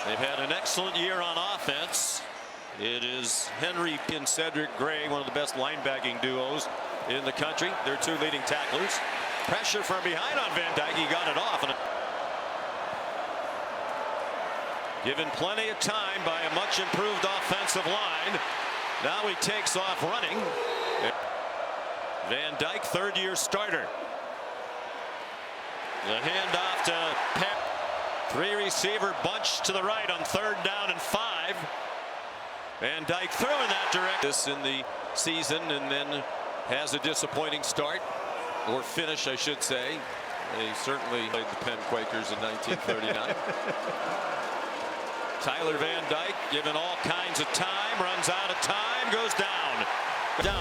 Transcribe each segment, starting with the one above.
They've had an excellent year on offense. It is Henry and Cedric Gray, one of the best linebacking duos in the country. They're two leading tacklers. Pressure from behind on Van Dyke. He got it off. And given plenty of time by a much improved offensive line. Now he takes off running. Van Dyke, third-year starter. The handoff to Parrish. Three-receiver bunch to the right on 3rd down and 5. Van Dyke threw in that direction. This in the season, and then has a disappointing start, or finish, I should say. They certainly played the Penn Quakers in 1939. Tyler Van Dyke, given all kinds of time, runs out of time, goes down.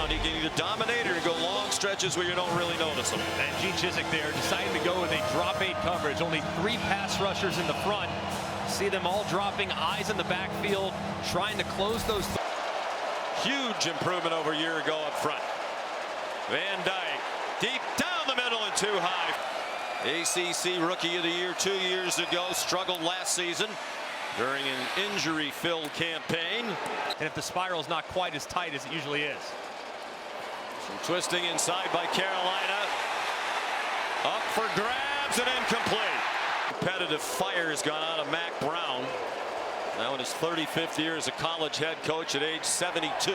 He can either dominate or go long stretches where you don't really notice him. And Gene Chizik there deciding to go with a drop 8 coverage. Only 3 pass rushers in the front. See them all dropping, eyes in the backfield, trying to close those. Huge improvement over a year ago up front. Van Dyke deep down the middle and too high. ACC Rookie of the Year 2 years ago, struggled last season during an injury-filled campaign. And if the spiral is not quite as tight as it usually is. Some twisting inside by Carolina. Up for grabs and incomplete. Competitive fire has gone out of Mac Brown. Now in his 35th year as a college head coach at age 72.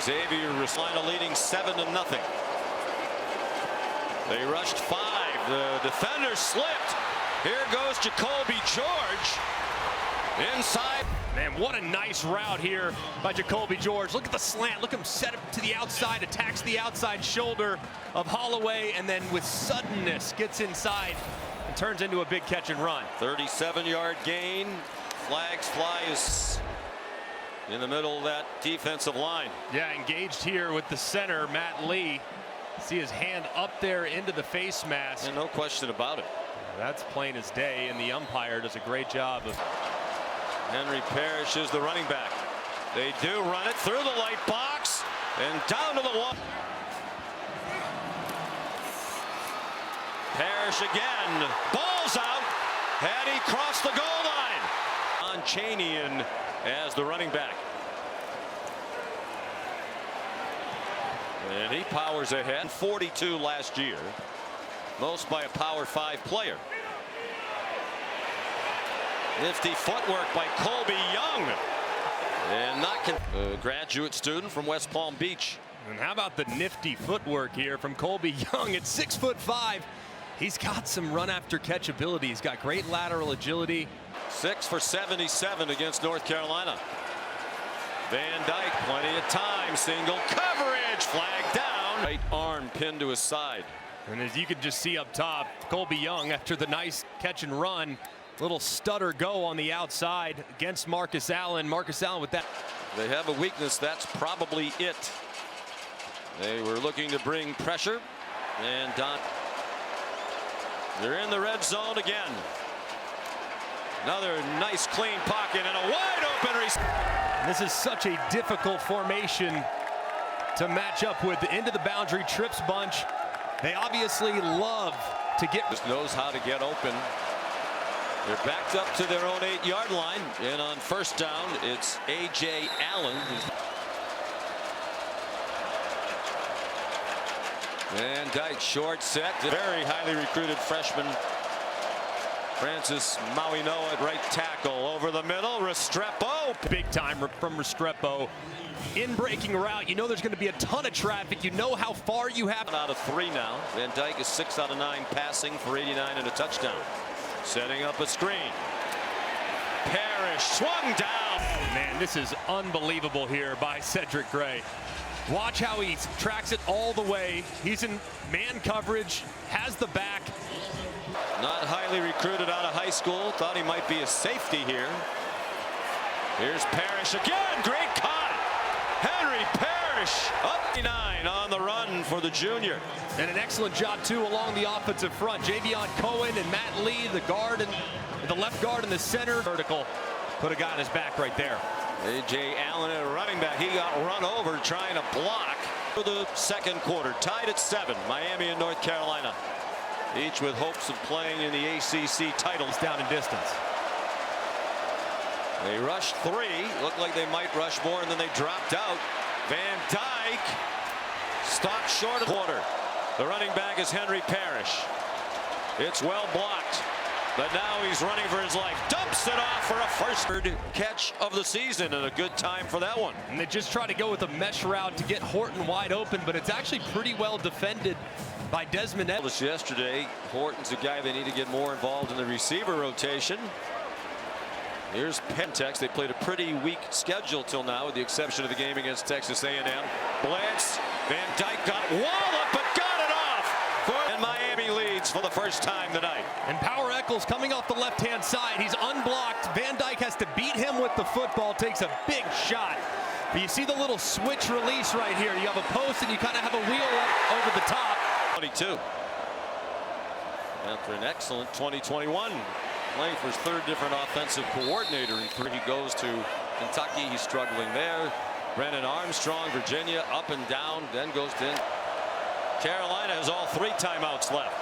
Xavier Ruslina leading 7-0. They rushed 5. The defender slipped. Here goes Jacoby George. Inside. Man, what a nice route here by Jacoby George. Look at the slant. Look at him set up to the outside, attacks the outside shoulder of Holloway, and then with suddenness gets inside and turns into a big catch and run. 37-yard gain. Flags fly is in the middle of that defensive line. Yeah, engaged here with the center, Matt Lee. See his hand up there into the face mask. And no question about it. That's plain as day, and the umpire does a great job of. Henry Parrish is the running back. They do run it through the light box and down to the wall. Parrish again. Ball's out. Had he crossed the goal line. On Cheney in as the running back. And he powers ahead. 42 last year. Most by a Power 5 player. Nifty footwork by Colby Young. And not a graduate student from West Palm Beach. And how about the nifty footwork here from Colby Young at 6'5". He's got some run after catch ability. He's got great lateral agility. 6 for 77 against North Carolina. Van Dyke, plenty of time. Single coverage, flag down. Right arm pinned to his side. And as you can just see up top, Colby Young, after the nice catch and run, little stutter go on the outside against Marcus Allen. Marcus Allen with that. They have a weakness. That's probably it. They were looking to bring pressure. And they're in the red zone again. Another nice clean pocket and a wide open receiver. This is such a difficult formation to match up with. The end of the boundary trips bunch. They obviously love to get. Just knows how to get open. They're backed up to their own 8-yard line. And on first down, it's A.J. Allen. Van Dyke short set. Very highly recruited freshman Francis Mauigoa at right tackle. Over the middle, Restrepo. Big time from Restrepo. In breaking route, you know there's going to be a ton of traffic. You know how far you have. Out of 3 now. Van Dyke is 6 out of 9 passing for 89 and a touchdown. Setting up a screen. Parrish swung down. Man, this is unbelievable here by Cedric Gray. Watch how he tracks it all the way. He's in man coverage, has the back. Not highly recruited out of high school. Thought he might be a safety here. Here's Parrish again. Great cut. Henry Parrish up 9 on the run for the junior. And an excellent job too along the offensive front. Javion Cohen and Matt Lee, the guard and the left guard in the center. Vertical. Put a guy on his back right there. A.J. Allen at running back. He got run over trying to block for the second quarter. Tied at 7. Miami and North Carolina. Each with hopes of playing in the ACC titles. Down in distance. They rushed 3. Looked like they might rush more, and then they dropped out. Van Dyke stopped short of the quarter. The running back is Henry Parrish. It's well blocked, but now he's running for his life. Dumps it off for a first catch of the season, and a good time for that one. And they just try to go with a mesh route to get Horton wide open, but it's actually pretty well defended by Desmond Evans. Yesterday, Horton's a guy they need to get more involved in the receiver rotation. Here's Pentex. They played a pretty weak schedule till now, with the exception of the game against Texas A&M. Blitz. Van Dyke got walloped, but got it off. And Miami leads for the first time tonight. And Power Echols coming off the left-hand side. He's unblocked. Van Dyke has to beat him with the football. Takes a big shot. But you see the little switch release right here. You have a post and you kind of have a wheel up over the top. 22. After an excellent 2021. Playing for his 3rd different offensive coordinator in 3. He goes to Kentucky. He's struggling there. Brennan Armstrong, Virginia, up and down, then goes to Carolina. Has all 3 timeouts left.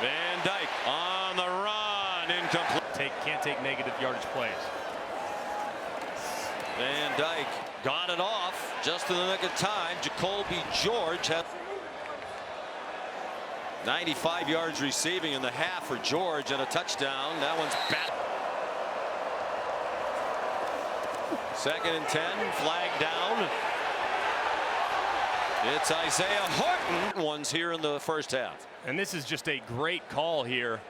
Van Dyke on the run, incomplete. Can't take negative yardage plays. Van Dyke got it off just in the nick of time. Jacoby George had 95 yards receiving in the half for George, and a touchdown. That one's bad. 2nd and 10, flag down. It's Isaiah Horton. One's here in the first half. And this is just a great call here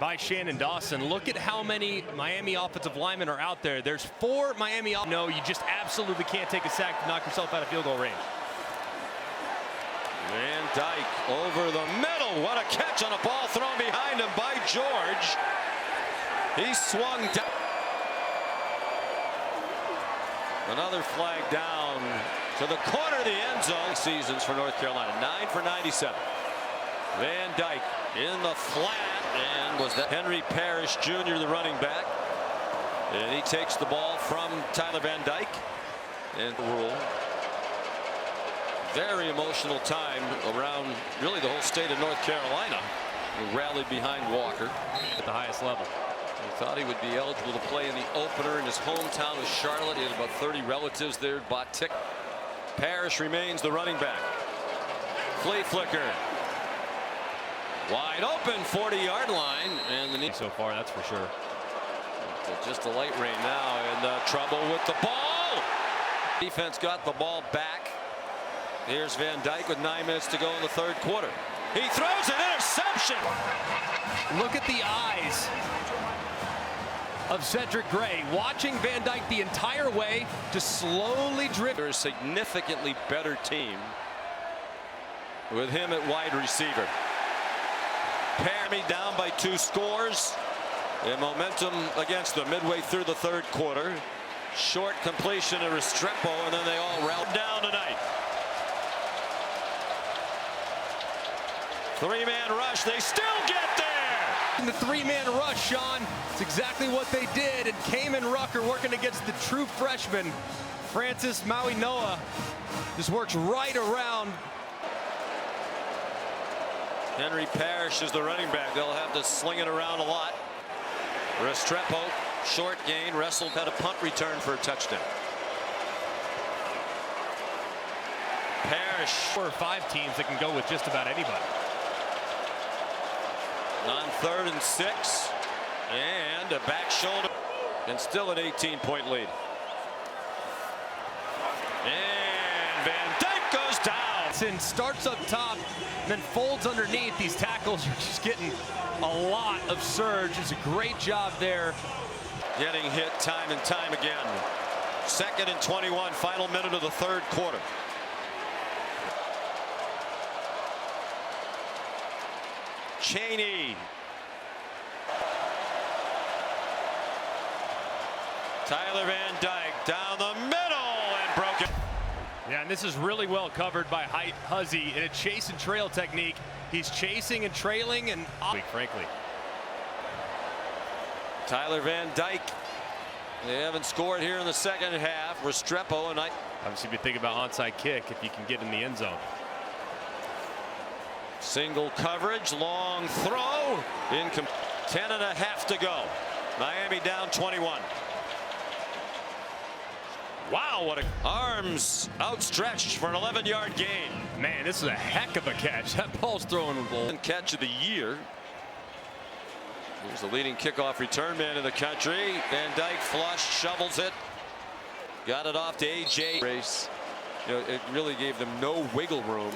by Shannon Dawson. Look at how many Miami offensive linemen are out there. There's 4 Miami. No, you just absolutely can't take a sack to knock yourself out of field goal range. Van Dyke over the middle. What a catch on a ball thrown behind him by George. He swung down. Another flag down to the corner of the end zone. Seasons for North Carolina. 9 for 97. Van Dyke in the flat, and was that Henry Parrish Jr., the running back. And he takes the ball from Tyler Van Dyke. And rule. Very emotional time around really the whole state of North Carolina, who rallied behind Walker at the highest level. He thought he would be eligible to play in the opener in his hometown of Charlotte. He had about 30 relatives there. Bought tickets. Parrish remains the running back. Flea flicker. Wide open, 40-yard line, and the knee so far, that's for sure. Just a light rain now, and trouble with the ball. Defense got the ball back. Here's Van Dyke with 9 minutes to go in the 3rd quarter. He throws an interception. Look at the eyes of Cedric Gray, watching Van Dyke the entire way, just slowly drift. They're a significantly better team with him at wide receiver. Parry down by 2 scores. And momentum against them midway through the 3rd quarter. Short completion to Restrepo, and then they all round down tonight. 3-man rush. They still get there. In the 3-man rush, Sean, it's exactly what they did. And Kamen Rucker working against the true freshman, Francis Mauigoa, just works right around. Henry Parrish is the running back. They'll have to sling it around a lot. Restrepo, short gain, wrestled, had a punt return for a touchdown. Parrish. 4 or 5 teams that can go with just about anybody. On 3rd and 6, and a back shoulder, and still an 18-point lead. And Van Dyke goes down. And starts up top, and then folds underneath. These tackles are just getting a lot of surge. It's a great job there. Getting hit time and time again. 2nd and 21, final minute of the 3rd quarter. Cheney. Tyler Van Dyke down the middle and broken. Yeah, and this is really well covered by Huzzy in a chase and trail technique. He's chasing and trailing and frankly. Tyler Van Dyke. They haven't scored here in the 2nd half. Restrepo and obviously we think about onside kick if you can get in the end zone. Single coverage, long throw. 10.5 to go. Miami down 21. Wow, what a arms outstretched for an 11-yard gain. Man, this is a heck of a catch. That ball's throwing a ball. Catch of the year. Here's the leading kickoff return man in the country. Van Dyke flush, shovels it. Got it off to AJ. Race. You know, it really gave them no wiggle room.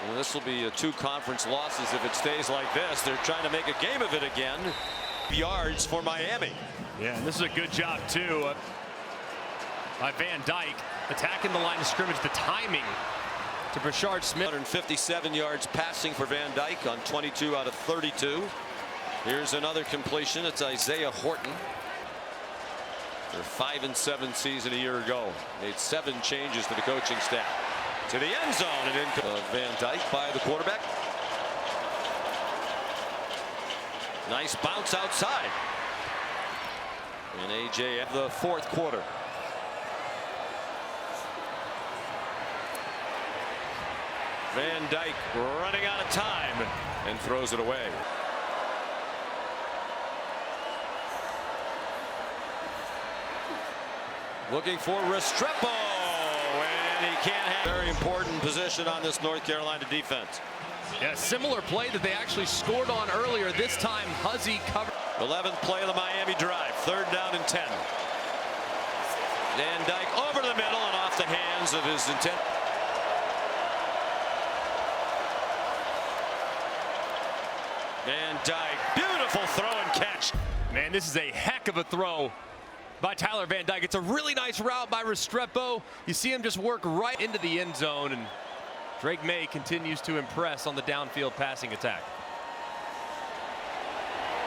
And this will be 2 conference losses if it stays like this. They're trying to make a game of it again. Yards for Miami. Yeah, and this is a good job too by Van Dyke attacking the line of scrimmage. The timing to Brashard Smith. 157 yards passing for Van Dyke on 22 out of 32. Here's another completion. It's Isaiah Horton. Their 5-7 season a year ago. Made 7 changes to the coaching staff. To the end zone and in Van Dyke by the quarterback. Nice bounce outside. And AJ at the 4th quarter. Van Dyke running out of time and throws it away. Looking for Restrepo, and he can't have very important position on this North Carolina defense. Yeah, similar play that they actually scored on earlier. This time Huzzy covered. 11th play of the Miami drive. 3rd down and 10. Van Dyke over the middle and off the hands of his intent. Van Dyke, beautiful throw and catch. Man, this is a heck of a throw by Tyler Van Dyke. It's a really nice route by Restrepo. You see him just work right into the end zone, and Drake May continues to impress on the downfield passing attack.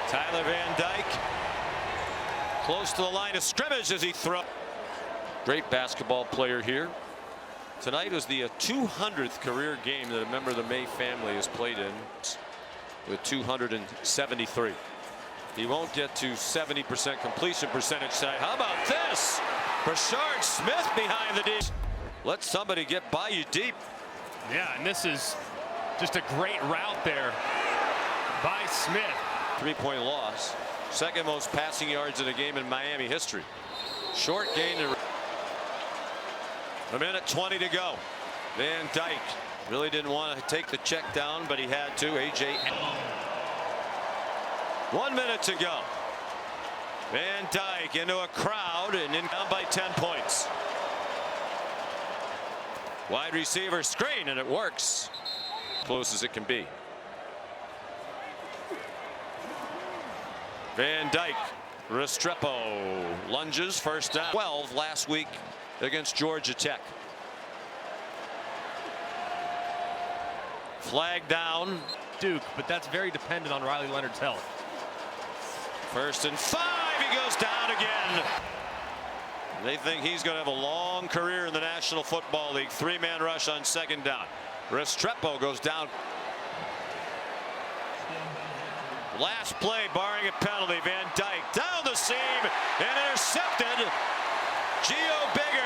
Tyler Van Dyke close to the line of scrimmage as he throws. Great basketball player here. Tonight was the 200th career game that a member of the May family has played in, with 273. He won't get to 70% completion percentage tonight. How about this? Brashard Smith behind the D. Let somebody get by you deep. Yeah, and this is just a great route there by Smith. 3-point loss. 2nd most passing yards in a game in Miami history. Short gain to 1:20 to go. Van Dyke really didn't want to take the check down, but he had to. AJ. 1 minute to go. Van Dyke into a crowd and in down by 10 points. Wide receiver screen, and it works. Close as it can be. Van Dyke, Restrepo lunges, 1st down. 12 last week against Georgia Tech. Flag down. Duke, but that's very dependent on Riley Leonard's health. 1st and 5. He goes down again. They think he's going to have a long career in the National Football League. 3-man rush on 2nd down. Restrepo goes down. Last play, barring a penalty. Van Dyke down the seam and intercepted. Gio Bigger.